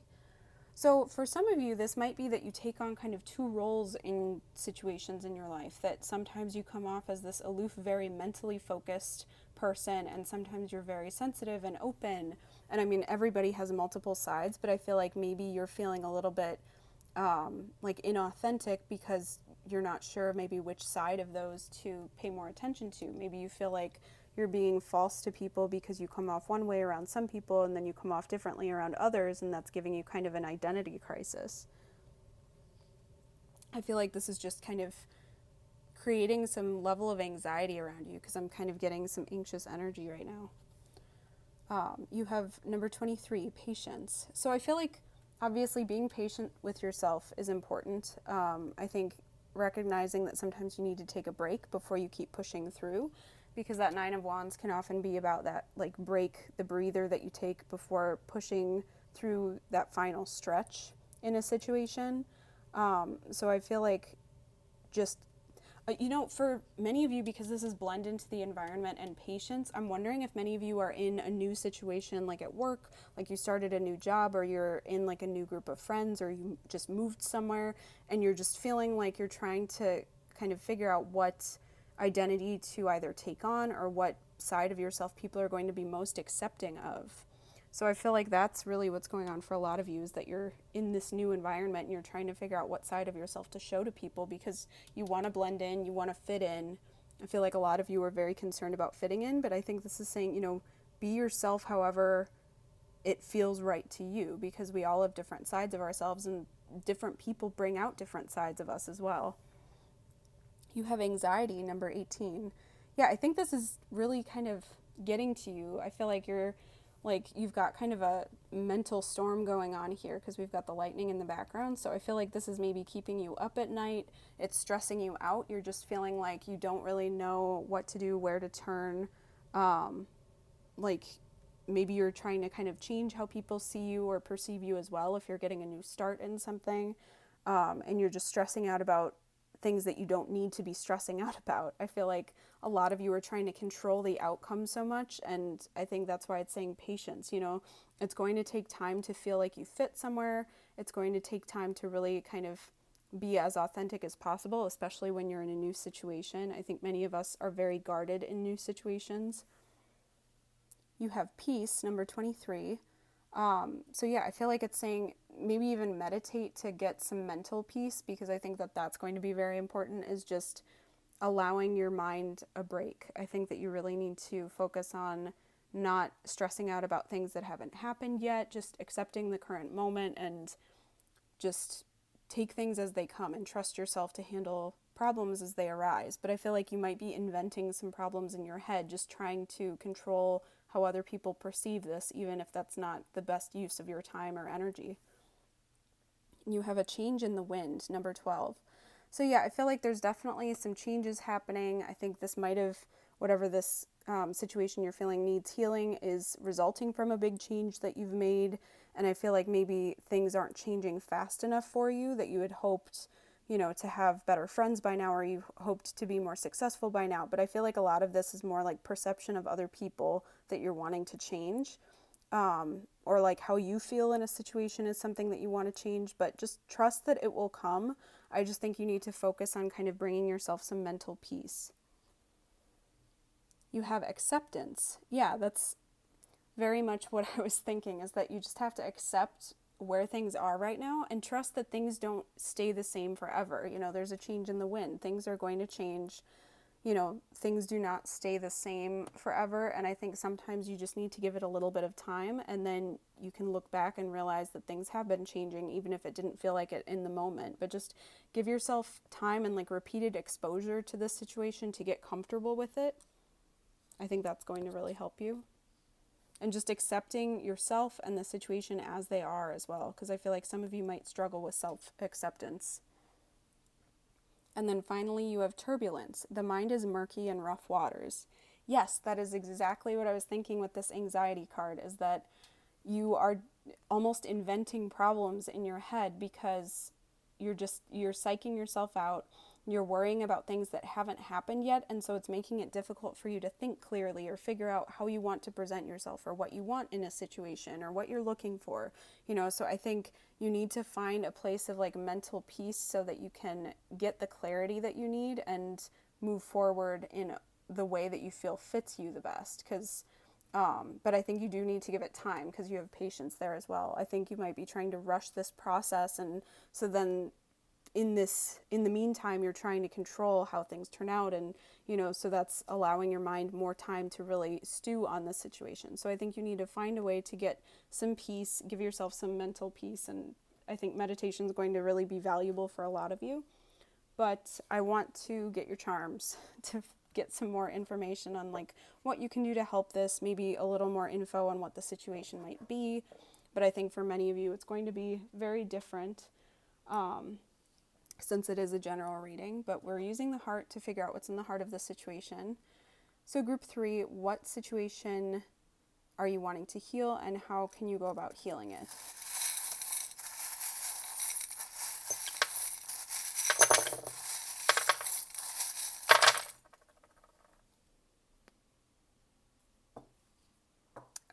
So for some of you, this might be that you take on kind of two roles in situations in your life, that sometimes you come off as this aloof, very mentally focused person, and sometimes you're very sensitive and open. And I mean, everybody has multiple sides, but I feel like maybe you're feeling a little bit like inauthentic because you're not sure maybe which side of those to pay more attention to. Maybe you feel like you're being false to people because you come off one way around some people and then you come off differently around others, and that's giving you kind of an identity crisis. I feel like this is just kind of creating some level of anxiety around you because I'm kind of getting some anxious energy right now. You have number 23, patience. So I feel like obviously being patient with yourself is important. I think recognizing that sometimes you need to take a break before you keep pushing through, because that Nine of Wands can often be about that like break, the breather that you take before pushing through that final stretch in a situation. So I feel like just for many of you, because this is blend into the environment and patience, I'm wondering if many of you are in a new situation, like at work, like you started a new job, or you're in like a new group of friends, or you just moved somewhere, and you're just feeling like you're trying to kind of figure out what identity to either take on or what side of yourself people are going to be most accepting of. So I feel like that's really what's going on for a lot of you, is that you're in this new environment and you're trying to figure out what side of yourself to show to people because you want to blend in, you want to fit in. I feel like a lot of you are very concerned about fitting in, but I think this is saying, be yourself however it feels right to you, because we all have different sides of ourselves and different people bring out different sides of us as well. You have anxiety, number 18. Yeah, I think this is really kind of getting to you. I feel like you've got kind of a mental storm going on here because we've got the lightning in the background. So I feel like this is maybe keeping you up at night. It's stressing you out. You're just feeling like you don't really know what to do, where to turn. Like maybe you're trying to kind of change how people see you or perceive you as well if you're getting a new start in something. And you're just stressing out about things that you don't need to be stressing out about. I feel like a lot of you are trying to control the outcome so much, and I think that's why it's saying patience. It's going to take time to feel like you fit somewhere. It's going to take time to really kind of be as authentic as possible, especially when you're in a new situation. I think many of us are very guarded in new situations. You have peace, number 23. So yeah, I feel like it's saying maybe even meditate to get some mental peace, because I think that that's going to be very important, is just allowing your mind a break. I think that you really need to focus on not stressing out about things that haven't happened yet, just accepting the current moment and just take things as they come and trust yourself to handle problems as they arise. But I feel like you might be inventing some problems in your head, just trying to control how other people perceive this, even if that's not the best use of your time or energy. You have a change in the wind, number 12. So yeah, I feel like there's definitely some changes happening. I think this might have, whatever this situation you're feeling needs healing, is resulting from a big change that you've made. And I feel like maybe things aren't changing fast enough for you, that you had hoped, to have better friends by now, or you hoped to be more successful by now. But I feel like a lot of this is more like perception of other people that you're wanting to change. Or like how you feel in a situation is something that you want to change, but just trust that it will come. I just think you need to focus on kind of bringing yourself some mental peace. You have acceptance. Yeah, that's very much what I was thinking, is that you just have to accept where things are right now and trust that things don't stay the same forever. There's a change in the wind. Things are going to change. Things do not stay the same forever. And I think sometimes you just need to give it a little bit of time, and then you can look back and realize that things have been changing, even if it didn't feel like it in the moment. But just give yourself time and like repeated exposure to this situation to get comfortable with it. I think that's going to really help you. And just accepting yourself and the situation as they are as well, because I feel like some of you might struggle with self-acceptance. And then finally, you have turbulence. The mind is murky and rough waters. Yes, that is exactly what I was thinking with this anxiety card, is that you are almost inventing problems in your head because you're psyching yourself out. You're worrying about things that haven't happened yet, and so it's making it difficult for you to think clearly or figure out how you want to present yourself or what you want in a situation or what you're looking for. So I think you need to find a place of like mental peace so that you can get the clarity that you need and move forward in the way that you feel fits you the best. But I think you do need to give it time, because you have patience there as well. I think you might be trying to rush this process, and so then in the meantime, you're trying to control how things turn out, and so that's allowing your mind more time to really stew on the situation. So I think you need to find a way to get some peace, give yourself some mental peace, and I think meditation is going to really be valuable for a lot of you. but I want to get your charms to get some more information on like what you can do to help this, maybe a little more info on what the situation might be. But I think for many of you, it's going to be very different since it is a general reading. But we're using the heart to figure out what's in the heart of the situation. So group 3, what situation are you wanting to heal and how can you go about healing it?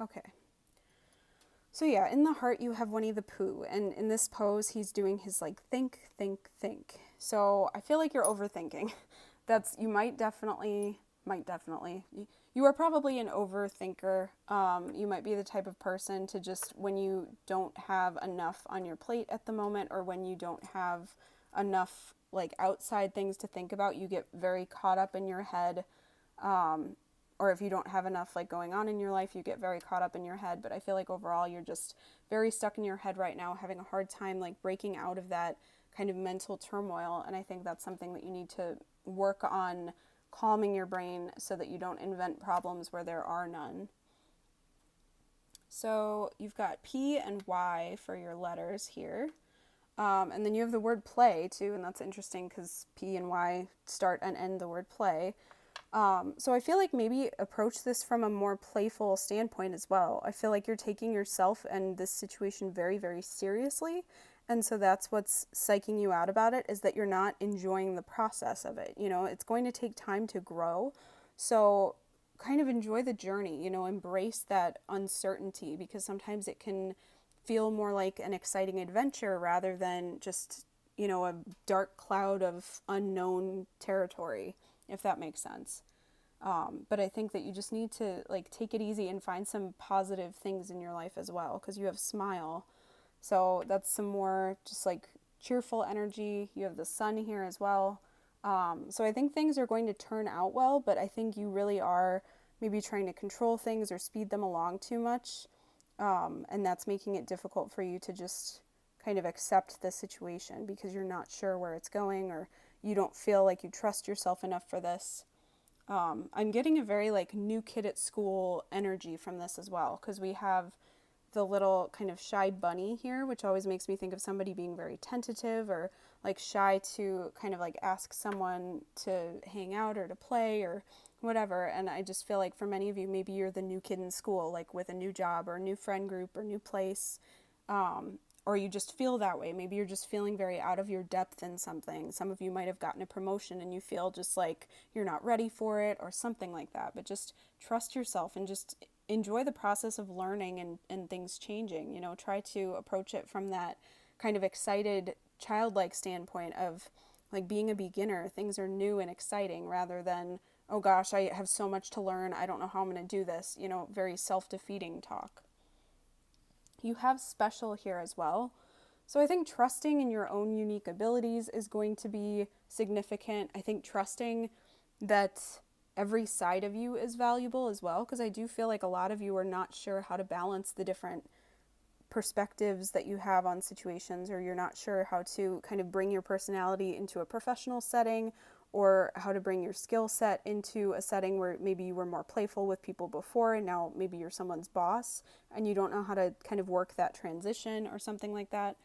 Okay. So yeah, in the heart you have Winnie the Pooh, and in this pose he's doing his like think, think, think. So I feel like you're overthinking. You you are probably an overthinker. You might be the type of person to just, when you don't have enough on your plate at the moment, or when you don't have enough like outside things to think about, you get very caught up in your head. Or if you don't have enough like going on in your life, you get very caught up in your head. But I feel like overall you're just very stuck in your head right now, having a hard time like breaking out of that kind of mental turmoil. And I think that's something that you need to work on, calming your brain so that you don't invent problems where there are none. So you've got P and Y for your letters here. And then you have the word play too, and that's interesting because P and Y start and end the word play. So I feel like maybe approach this from a more playful standpoint as well. I feel like you're taking yourself and this situation very, very seriously. And so that's what's psyching you out about it, is that you're not enjoying the process of it. You know, it's going to take time to grow. So kind of enjoy the journey, you know, embrace that uncertainty, because sometimes it can feel more like an exciting adventure rather than just, you know, a dark cloud of unknown territory, if that makes sense. But I think that you just need to like take it easy and find some positive things in your life as well, because you have smile. So that's some more just like cheerful energy. You have the sun here as well. So I think things are going to turn out well, but I think you really are maybe trying to control things or speed them along too much. And that's making it difficult for you to just kind of accept the situation because you're not sure where it's going, or you don't feel like you trust yourself enough for this. I'm getting a very like new kid at school energy from this as well, because we have the little kind of shy bunny here, which always makes me think of somebody being very tentative or like shy to kind of like ask someone to hang out or to play or whatever. And I just feel like for many of you, maybe you're the new kid in school, like with a new job or a new friend group or new place. Or you just feel that way. Maybe you're just feeling very out of your depth in something. Some of you might have gotten a promotion and you feel just like you're not ready for it or something like that. But just trust yourself and just enjoy the process of learning and things changing. You know, try to approach it from that kind of excited, childlike standpoint of like being a beginner. Things are new and exciting rather than, oh gosh, I have so much to learn. I don't know how I'm going to do this. You know, very self-defeating talk. You have special here as well. So I think trusting in your own unique abilities is going to be significant. I think trusting that every side of you is valuable as well, because I do feel like a lot of you are not sure how to balance the different perspectives that you have on situations, or you're not sure how to kind of bring your personality into a professional setting, or how to bring your skill set into a setting where maybe you were more playful with people before and now maybe you're someone's boss and you don't know how to kind of work that transition or something like that.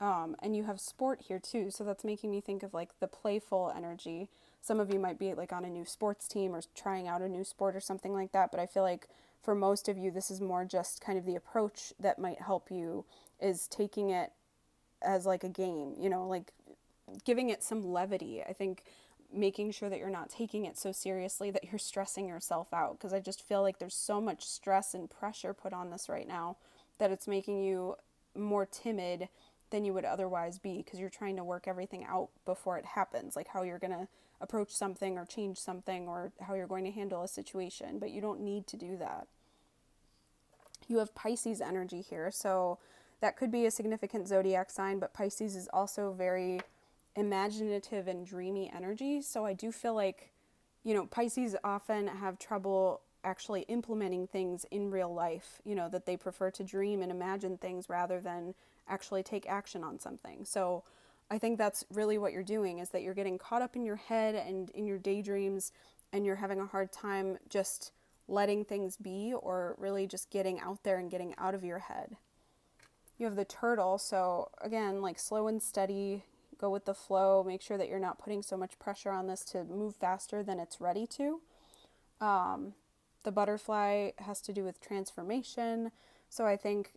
And you have sport here too, so that's making me think of like the playful energy. Some of you might be like on a new sports team or trying out a new sport or something like that, but I feel like for most of you this is more just kind of the approach that might help you, is taking it as like a game, you know, like giving it some levity. I think making sure that you're not taking it so seriously that you're stressing yourself out, because I just feel like there's so much stress and pressure put on this right now that it's making you more timid than you would otherwise be, because you're trying to work everything out before it happens, like how you're going to approach something or change something or how you're going to handle a situation, but you don't need to do that. You have Pisces energy here, so that could be a significant zodiac sign, but Pisces is also very imaginative and dreamy energy. So I do feel like, you know, Pisces often have trouble actually implementing things in real life, you know, that they prefer to dream and imagine things rather than actually take action on something. So I think that's really what you're doing, is that you're getting caught up in your head and in your daydreams, and you're having a hard time just letting things be, or really just getting out there and getting out of your head. You have the turtle, so again, like slow and steady, go with the flow, make sure that you're not putting so much pressure on this to move faster than it's ready to. The butterfly has to do with transformation, so I think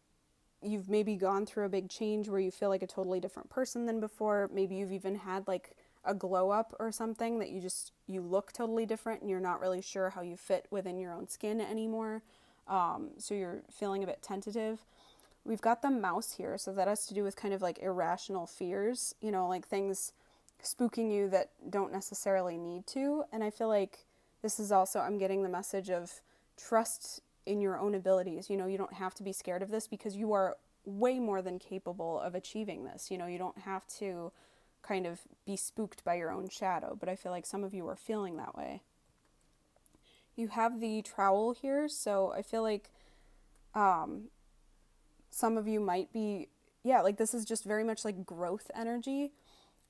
you've maybe gone through a big change where you feel like a totally different person than before. Maybe you've even had like a glow up or something, that you look totally different and you're not really sure how you fit within your own skin anymore. So you're feeling a bit tentative. We've got the mouse here, so that has to do with kind of like irrational fears, like things spooking you that don't necessarily need to. And I feel like this is also, I'm getting the message of trust in your own abilities. You don't have to be scared of this, because you are way more than capable of achieving this. You don't have to kind of be spooked by your own shadow, but I feel like some of you are feeling that way. You have the trowel here, so I feel like some of you might be, like this is just very much like growth energy.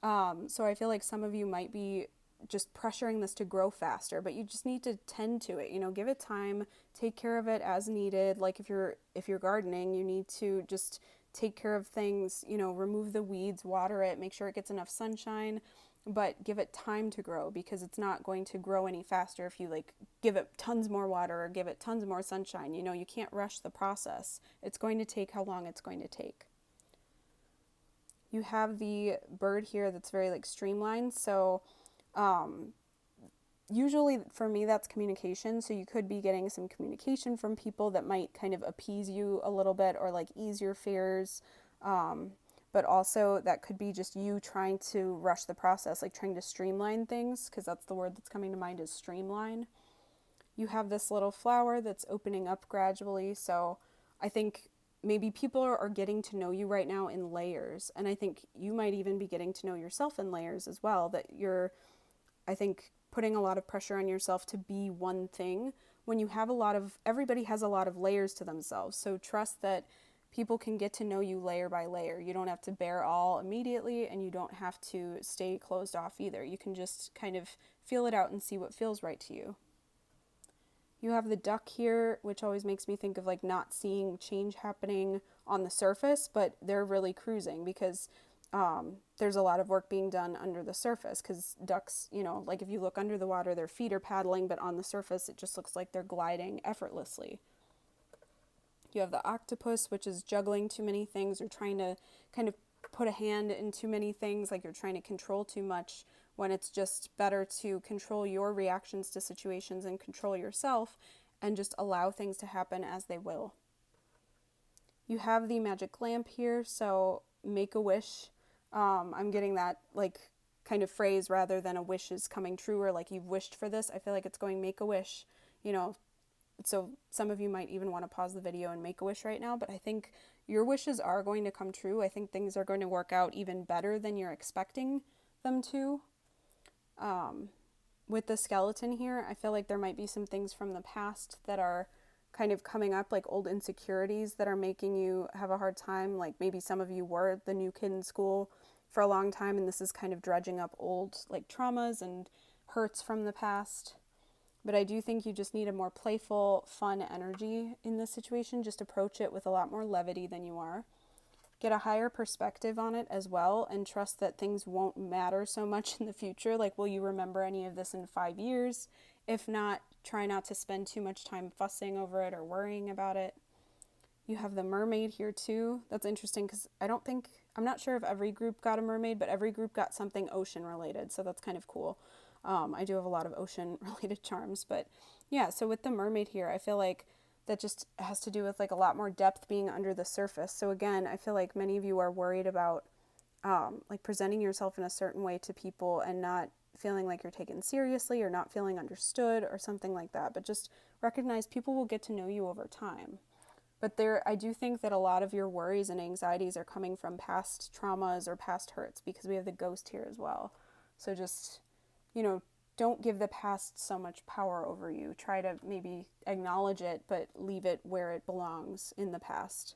So I feel like some of you might be just pressuring this to grow faster, but you just need to tend to it, give it time, take care of it as needed. Like if you're gardening, you need to just take care of things, remove the weeds, water it, make sure it gets enough sunshine, but give it time to grow, because it's not going to grow any faster if you like give it tons more water or give it tons more sunshine. You can't rush the process. It's going to take how long it's going to take. You have the bird here that's very like streamlined, so usually for me that's communication, so you could be getting some communication from people that might kind of appease you a little bit or like ease your fears, but also that could be just you trying to rush the process, like trying to streamline things, because that's the word that's coming to mind, is streamline. You have this little flower that's opening up gradually, so I think maybe people are getting to know you right now in layers, and I think you might even be getting to know yourself in layers as well, that you're, I think, putting a lot of pressure on yourself to be one thing when you have everybody has a lot of layers to themselves. So trust that people can get to know you layer by layer. You don't have to bear all immediately, and you don't have to stay closed off either. You can just kind of feel it out and see what feels right to you. You have the duck here, which always makes me think of like not seeing change happening on the surface, but they're really cruising, because there's a lot of work being done under the surface, because ducks, like if you look under the water, their feet are paddling, but on the surface it just looks like they're gliding effortlessly. You have the octopus, which is juggling too many things, or trying to kind of put a hand in too many things, like you're trying to control too much, when it's just better to control your reactions to situations and control yourself and just allow things to happen as they will. You have the magic lamp here, so make a wish. I'm getting that like kind of phrase rather than a wish is coming true, or like you've wished for this. I feel like it's going make a wish, so some of you might even want to pause the video and make a wish right now, but I think your wishes are going to come true. I think things are going to work out even better than you're expecting them to. With the skeleton here, I feel like there might be some things from the past that are kind of coming up, like old insecurities that are making you have a hard time. Like maybe some of you were the new kid in school for a long time, and this is kind of dredging up old like traumas and hurts from the past. But I do think you just need a more playful, fun energy in this situation. Just approach it with a lot more levity than you are. Get a higher perspective on it as well, and trust that things won't matter so much in the future. Like, will you remember any of this in 5 years? If not, try not to spend too much time fussing over it or worrying about it. You have the mermaid here too. That's interesting, because I'm not sure if every group got a mermaid, but every group got something ocean related, so that's kind of cool. I do have a lot of ocean related charms, but yeah, so with the mermaid here, I feel like that just has to do with like a lot more depth being under the surface. So again, I feel like many of you are worried about like presenting yourself in a certain way to people and not feeling like you're taken seriously, or not feeling understood or something like that. But just recognize people will get to know you over time. But I do think that a lot of your worries and anxieties are coming from past traumas or past hurts, because we have the ghost here as well. So just, don't give the past so much power over you. Try to maybe acknowledge it, but leave it where it belongs in the past.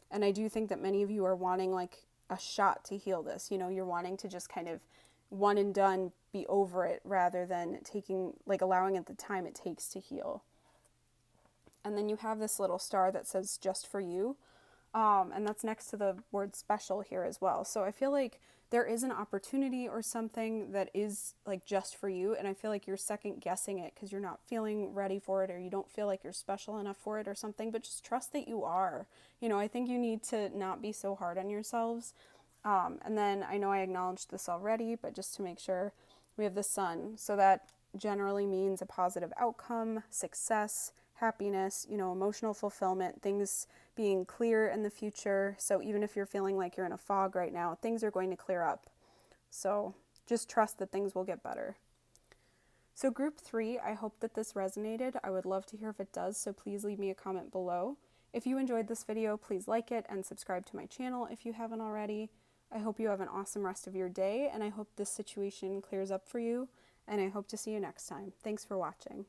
And I do think that many of you are wanting like a shot to heal this. You know, you're wanting to just kind of one and done, be over it, rather than allowing it the time it takes to heal. And then you have this little star that says just for you. And that's next to the word special here as well. So I feel like there is an opportunity or something that is like just for you. And I feel like you're second guessing it because you're not feeling ready for it, or you don't feel like you're special enough for it or something, but just trust that you are. You know, I think you need to not be so hard on yourselves. And then I know I acknowledged this already, but just to make sure, we have the sun. So that generally means a positive outcome, success, happiness, you know, emotional fulfillment, things being clear in the future. So even if you're feeling like you're in a fog right now, things are going to clear up. So just trust that things will get better. So group 3, I hope that this resonated. I would love to hear if it does, so please leave me a comment below. If you enjoyed this video, please like it and subscribe to my channel if you haven't already. I hope you have an awesome rest of your day, and I hope this situation clears up for you, and I hope to see you next time. Thanks for watching.